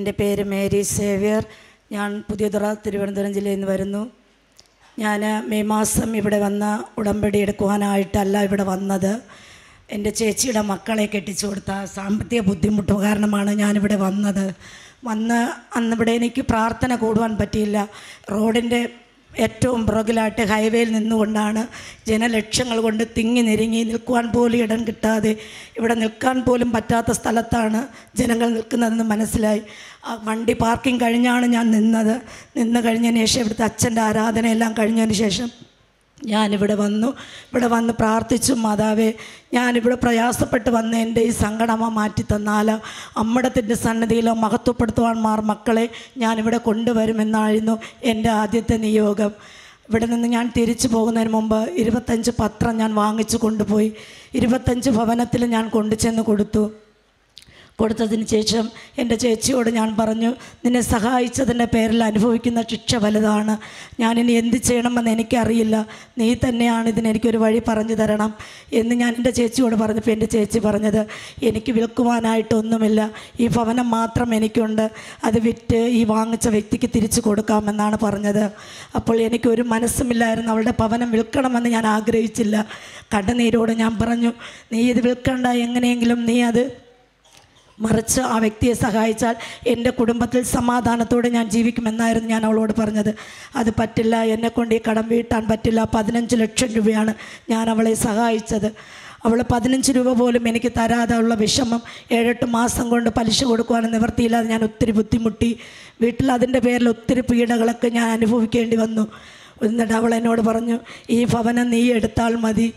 എൻ്റെ പേര് Mary Xavier. ഞാൻ പുതിയതുറ തിരുവനന്തപുരം ജില്ലയിൽ നിന്ന് വരുന്നു. ഞാൻ മെയ് മാസം ഇവിടെ വന്ന ഉടമ്പടി എടുക്കുവാനായിട്ടല്ല ഇവിടെ വന്നത്. എൻ്റെ ചേച്ചിയുടെ മക്കളെ കെട്ടിച്ചു കൊടുത്ത സാമ്പത്തിക ബുദ്ധിമുട്ട് കാരണമാണ് ഞാനിവിടെ വന്നത്. അന്നിവിടെ എനിക്ക് പ്രാർത്ഥന കൂടുവാൻ പറ്റിയില്ല. റോഡിൻ്റെ ഏറ്റവും പുറകിലായിട്ട് ഹൈവേയിൽ നിന്നുകൊണ്ടാണ് ജനലക്ഷങ്ങൾ കൊണ്ട് തിങ്ങി നെരുങ്ങി നിൽക്കുവാൻ പോലും ഇടം കിട്ടാതെ ഇവിടെ നിൽക്കാൻ പോലും പറ്റാത്ത സ്ഥലത്താണ് ജനങ്ങൾ നിൽക്കുന്നതെന്ന് മനസ്സിലായി. ആ വണ്ടി പാർക്കിംഗ് കഴിഞ്ഞാണ് ഞാൻ നിന്ന് കഴിഞ്ഞതിന് ശേഷം ഇവിടുത്തെ അച്ഛൻ്റെ ആരാധനയെല്ലാം കഴിഞ്ഞതിന് ശേഷം ഞാനിവിടെ വന്ന് പ്രാർത്ഥിച്ചു. മാതാവേ, ഞാനിവിടെ പ്രയാസപ്പെട്ട് വന്ന് എൻ്റെ ഈ സങ്കടമ മാറ്റി തന്നാൽ അമ്മടത്തിൻ്റെ സന്നിധിയിലോ മഹത്വപ്പെടുത്തുവാൻ മക്കളെ ഞാനിവിടെ കൊണ്ടുവരുമെന്നായിരുന്നു എൻ്റെ ആദ്യത്തെ നിയോഗം. ഇവിടെ നിന്ന് ഞാൻ തിരിച്ചു പോകുന്നതിന് മുമ്പ് 25 പത്രം ഞാൻ വാങ്ങിച്ചു കൊണ്ടുപോയി. 25 ഭവനത്തിൽ ഞാൻ കൊണ്ടുചെന്ന് കൊടുത്തതിന് ശേഷം എൻ്റെ ചേച്ചിയോട് ഞാൻ പറഞ്ഞു, നിന്നെ സഹായിച്ചതിൻ്റെ പേരിൽ അനുഭവിക്കുന്ന ശിക്ഷ വലുതാണ്. ഞാനിനി എന്ത് ചെയ്യണമെന്ന് എനിക്കറിയില്ല, നീ തന്നെയാണ് ഇതിനെനിക്കൊരു വഴി പറഞ്ഞു തരണം എന്ന് ഞാൻ എൻ്റെ ചേച്ചിയോട് പറഞ്ഞപ്പോൾ എൻ്റെ ചേച്ചി പറഞ്ഞത്, എനിക്ക് വിൽക്കുവാനായിട്ടൊന്നുമില്ല, ഈ ഭവനം മാത്രം എനിക്കുണ്ട്, അത് വിറ്റ് ഈ വാങ്ങിച്ച വ്യക്തിക്ക് തിരിച്ചു കൊടുക്കാമെന്നാണ് പറഞ്ഞത്. അപ്പോൾ എനിക്കൊരു മനസ്സുമില്ലായിരുന്നു, അവളുടെ ഭവനം വിൽക്കണമെന്ന് ഞാൻ ആഗ്രഹിച്ചില്ല. കണ്ണുനീരോട് ഞാൻ പറഞ്ഞു, നീ ഇത് വിൽക്കണ്ട, എങ്ങനെയെങ്കിലും നീ അത് മറിച്ച് ആ വ്യക്തിയെ സഹായിച്ചാൽ എൻ്റെ കുടുംബത്തിൽ സമാധാനത്തോടെ ഞാൻ ജീവിക്കുമെന്നായിരുന്നു ഞാൻ അവളോട് പറഞ്ഞത്. അത് പറ്റില്ല, എന്നെക്കൊണ്ട് ഈ കടം വീട്ടാൻ പറ്റില്ല. 15 ലക്ഷം രൂപയാണ് ഞാൻ അവളെ സഹായിച്ചത്. അവൾ 15 രൂപ പോലും എനിക്ക് തരാതെ ഉള്ള വിഷമം 7-8 മാസം കൊണ്ട് പലിശ കൊടുക്കുവാനും നിവർത്തിയില്ലാതെ ഞാൻ ഒത്തിരി ബുദ്ധിമുട്ടി. വീട്ടിൽ അതിൻ്റെ പേരിൽ ഒത്തിരി പീഡകളൊക്കെ ഞാൻ അനുഭവിക്കേണ്ടി വന്നു. എന്നിട്ട് അവൾ എന്നോട് പറഞ്ഞു, ഈ ഭവനം നീ എടുത്താൽ മതി,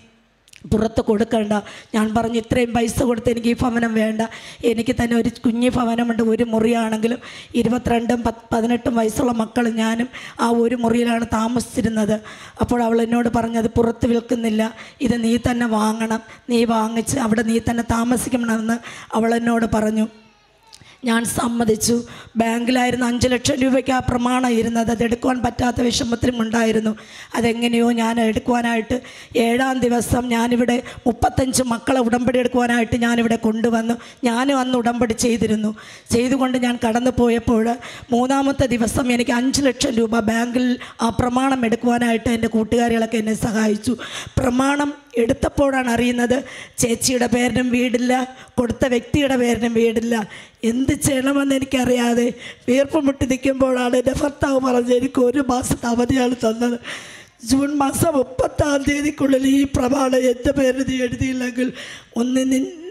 പുറത്ത് കൊടുക്കണ്ട. ഞാൻ പറഞ്ഞു, ഇത്രയും പൈസ കൊടുത്ത് എനിക്ക് ഈ ഭവനം വേണ്ട, എനിക്ക് തന്നെ ഒരു കുഞ്ഞു ഭവനമുണ്ട്, ഒരു മുറിയാണെങ്കിലും 22-ഉം 18-ഉം വയസ്സുള്ള മക്കൾ ഞാനും ആ ഒരു മുറിയിലാണ് താമസിച്ചിരുന്നത്. അപ്പോൾ അവൾ എന്നോട് പറഞ്ഞത്, പുറത്ത് വിൽക്കുന്നില്ല, ഇത് നീ തന്നെ വാങ്ങണം, നീ വാങ്ങിച്ച് അവിടെ നീ തന്നെ താമസിക്കണമെന്ന് അവൾ എന്നോട് പറഞ്ഞു. ഞാൻ സമ്മതിച്ചു. ബാങ്കിലായിരുന്നു 5 ലക്ഷം രൂപയ്ക്ക് ആ പ്രമാണം ഇരുന്നത്. അതെടുക്കുവാൻ പറ്റാത്ത വിഷമത്തിലും ഉണ്ടായിരുന്നു. അതെങ്ങനെയോ ഞാൻ എടുക്കുവാനായിട്ട് 7-ാം ദിവസം ഞാനിവിടെ 35 മക്കളെ ഉടമ്പടി എടുക്കുവാനായിട്ട് ഞാനിവിടെ കൊണ്ടുവന്നു. ഞാനും അന്ന് ഉടമ്പടി ചെയ്തുകൊണ്ട് ഞാൻ കടന്നു പോയപ്പോൾ 3-ാമത്തെ ദിവസം എനിക്ക് 5 ലക്ഷം രൂപ ബാങ്കിൽ ആ പ്രമാണം എടുക്കുവാനായിട്ട് എൻ്റെ കൂട്ടുകാരികളൊക്കെ എന്നെ സഹായിച്ചു. പ്രമാണം എടുത്തപ്പോഴാണ് അറിയുന്നത്, ചേച്ചിയുടെ പേരിനും വീടില്ല, കൊടുത്ത വ്യക്തിയുടെ പേരിനും വീടില്ല. എന്ത് ചെയ്യണമെന്ന് എനിക്കറിയാതെ വീർപ്പ് മുട്ടി നിൽക്കുമ്പോഴാണ് എൻ്റെ ഭർത്താവ് പറഞ്ഞത്, എനിക്ക് 1 മാസത്തെ അവധിയാണ് തന്നത്. ജൂൺ മാസം 30-ാം തീയതിക്കുള്ളിൽ ഈ പ്രമാണം എൻ്റെ പേര് നീ എഴുതിയില്ലെങ്കിൽ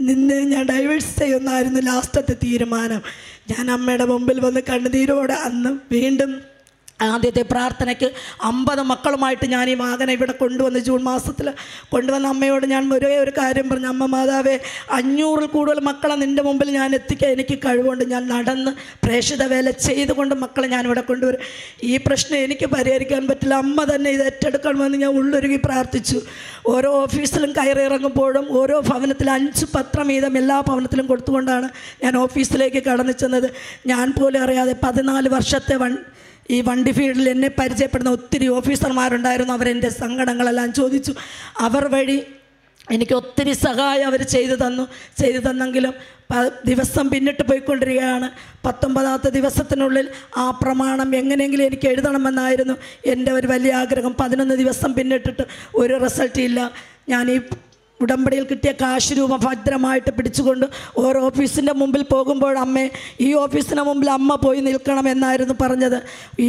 നിന്നെ ഞാൻ ഡൈവേഴ്സ് ചെയ്യുമെന്നായിരുന്നു ലാസ്റ്റത്തെ തീരുമാനം. ഞാൻ അമ്മയുടെ മുമ്പിൽ വന്ന് കണ്ണുനീരോടെ അന്ന് വീണ്ടും ആദ്യത്തെ പ്രാർത്ഥനയ്ക്ക് 50 മക്കളുമായിട്ട് ഞാൻ ഈ മകനെ ഇവിടെ കൊണ്ടുവന്ന് ജൂൺ മാസത്തിൽ കൊണ്ടുവന്ന അമ്മയോട് ഞാൻ ഒരേ ഒരു കാര്യം പറഞ്ഞു, അമ്മ മാതാവേ, 500-ൽ കൂടുതൽ മക്കളെ നിൻ്റെ മുമ്പിൽ ഞാൻ എത്തിക്കാൻ എനിക്ക് കഴിവുണ്ട്, ഞാൻ നടന്ന് പ്രേക്ഷിത വേല ചെയ്തുകൊണ്ട് മക്കളെ ഞാനിവിടെ കൊണ്ടുവരും, ഈ പ്രശ്നം എനിക്ക് പരിഹരിക്കാൻ പറ്റില്ല, അമ്മ തന്നെ ഇത് ഏറ്റെടുക്കണമെന്ന് ഞാൻ ഉള്ളൊരുക്കി പ്രാർത്ഥിച്ചു. ഓരോ ഓഫീസിലും കയറിയിറങ്ങുമ്പോഴും ഓരോ ഭവനത്തിൽ 5 പത്രം വീതം എല്ലാ ഭവനത്തിലും കൊടുത്തുകൊണ്ടാണ് ഞാൻ ഓഫീസിലേക്ക് കടന്നു ചെന്നത്. ഞാൻ പോലും അറിയാതെ 14 വർഷത്തെ ഈ വണ്ടി ഫീൽഡിൽ എന്നെ പരിചയപ്പെടുന്ന ഒത്തിരി ഓഫീസർമാരുണ്ടായിരുന്നു. അവരെൻ്റെ സങ്കടങ്ങളെല്ലാം ചോദിച്ചു. അവർ വഴി എനിക്ക് ഒത്തിരി സഹായം അവർ ചെയ്തു തന്നെങ്കിലും ദിവസം പിന്നിട്ട് പോയിക്കൊണ്ടിരിക്കുകയാണ്. 19-ാമത്തെ ദിവസത്തിനുള്ളിൽ ആ പ്രമാണം എങ്ങനെയെങ്കിലും എനിക്ക് എഴുതണമെന്നായിരുന്നു എൻ്റെ ഒരു വലിയ ആഗ്രഹം. 11 ദിവസം പിന്നിട്ടിട്ട് ഒരു റിസൾട്ട് ഇല്ല. ഞാൻ ഈ ഉടമ്പടിയിൽ കിട്ടിയ കാശ് രൂപ ഭദ്രമായിട്ട് പിടിച്ചുകൊണ്ട് ഓരോ ഓഫീസിൻ്റെ മുമ്പിൽ പോകുമ്പോൾ, അമ്മേ, ഈ ഓഫീസിന് മുമ്പിൽ അമ്മ പോയി നിൽക്കണമെന്നായിരുന്നു പറഞ്ഞത്. ഈ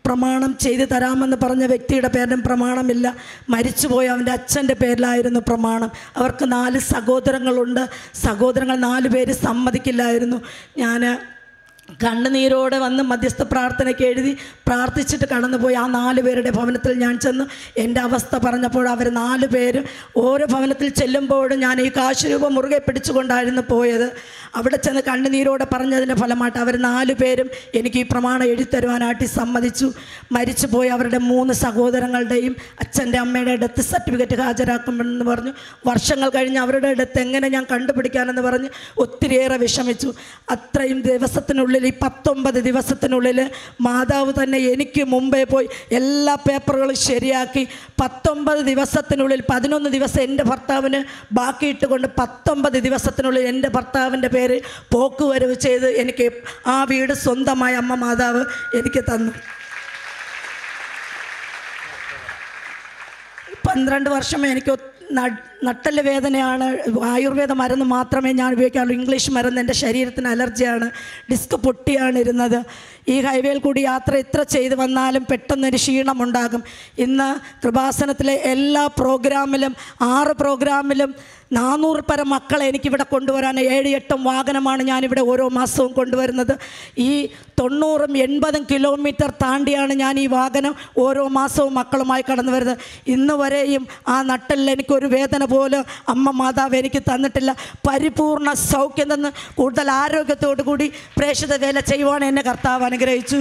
പ്രമാണം ചെയ്തു തരാമെന്ന് പറഞ്ഞ വ്യക്തിയുടെ പേരിനും പ്രമാണമില്ല, മരിച്ചുപോയ അവൻ്റെ അച്ഛൻ്റെ പേരിലായിരുന്നു പ്രമാണം. അവർക്ക് 4 സഹോദരങ്ങളുണ്ട്. സഹോദരങ്ങൾ 4 പേര് സമ്മതിക്കില്ലായിരുന്നു. ഞാൻ കണ്ണുനീരോടെ വന്ന് മധ്യസ്ഥ പ്രാർത്ഥനയ്ക്ക് എഴുതി പ്രാർത്ഥിച്ചിട്ട് കടന്നുപോയി. ആ 4 പേരുടെ ഭവനത്തിൽ ഞാൻ ചെന്ന് എൻ്റെ അവസ്ഥ പറഞ്ഞപ്പോൾ അവർ 4 പേര് ഓരോ ഭവനത്തിൽ ചെല്ലുമ്പോഴും ഞാൻ ഈ കാശ് രൂപ മുറുകെ പിടിച്ചുകൊണ്ടായിരുന്നു പോയത്. അവിടെ ചെന്ന് കണ്ണുനീരോടെ പറഞ്ഞതിൻ്റെ ഫലമായിട്ട് അവർ 4 പേരും എനിക്ക് ഈ പ്രമാണം എഴുതിത്തരുവാനായിട്ട് സമ്മതിച്ചു. മരിച്ചുപോയി അവരുടെ 3 സഹോദരങ്ങളുടെയും അച്ഛൻ്റെ അമ്മയുടെ ഡെത്ത് സർട്ടിഫിക്കറ്റ് ഹാജരാക്കുമെന്ന് പറഞ്ഞു. വർഷങ്ങൾ കഴിഞ്ഞ് അവരുടെ ഡെത്ത് എങ്ങനെ ഞാൻ കണ്ടുപിടിക്കാനെന്ന് പറഞ്ഞ് ഒത്തിരിയേറെ വിഷമിച്ചു. അത്രയും ദിവസത്തിനുള്ളിൽ, ഈ 19 ദിവസത്തിനുള്ളിൽ മാതാവ് തന്നെ എനിക്ക് മുമ്പേ പോയി എല്ലാ പേപ്പറുകളും ശരിയാക്കി 19 ദിവസത്തിനുള്ളിൽ 11 ദിവസം എൻ്റെ ഭർത്താവിന് ബാക്കിയിട്ടുകൊണ്ട് 19 ദിവസത്തിനുള്ളിൽ എൻ്റെ ഭർത്താവിൻ്റെ പേര് പോക്കുവരവ് ചെയ്ത് എനിക്ക് ആ വീട് സ്വന്തമായി അമ്മ മാതാവ് എനിക്ക് തന്നു. 12 വർഷം എനിക്ക് നട്ടല് വേദനയാണ്. ആയുർവേദ മരുന്ന് മാത്രമേ ഞാൻ ഉപയോഗിക്കാറുള്ളൂ. ഇംഗ്ലീഷ് മരുന്ന് എൻ്റെ ശരീരത്തിന് അലർജിയാണ്. ഡിസ്ക് പൊട്ടിയാണ് ഇരുന്നത്. ഈ ഹൈവേയിൽ കൂടി യാത്ര ഇത്ര ചെയ്ത് വന്നാലും പെട്ടെന്നൊരു ക്ഷീണമുണ്ടാകും. ഇന്ന് കൃപാസനത്തിലെ എല്ലാ പ്രോഗ്രാമിലും 6 പ്രോഗ്രാമിലും 400 പരം മക്കളെ എനിക്കിവിടെ കൊണ്ടുവരാൻ 7-8 വാഹനമാണ് ഞാനിവിടെ ഓരോ മാസവും കൊണ്ടുവരുന്നത്. ഈ 90-80 കിലോമീറ്റർ താണ്ടിയാണ് ഞാൻ ഈ വാഹനം ഓരോ മാസവും മക്കളുമായി കടന്നു വരുന്നത്. ഇന്ന് വരെയും ആ നട്ടലിൽ എനിക്കൊരു വേദന പോലും അമ്മ മാതാവ് എനിക്ക് തന്നിട്ടില്ല. പരിപൂർണ സൗഖ്യം തന്ന് കൂടുതൽ ആരോഗ്യത്തോടു കൂടി പ്രേക്ഷിത വേല ചെയ്യുവാൻ എന്നെ കർത്താവ് അനുഗ്രഹിച്ചു.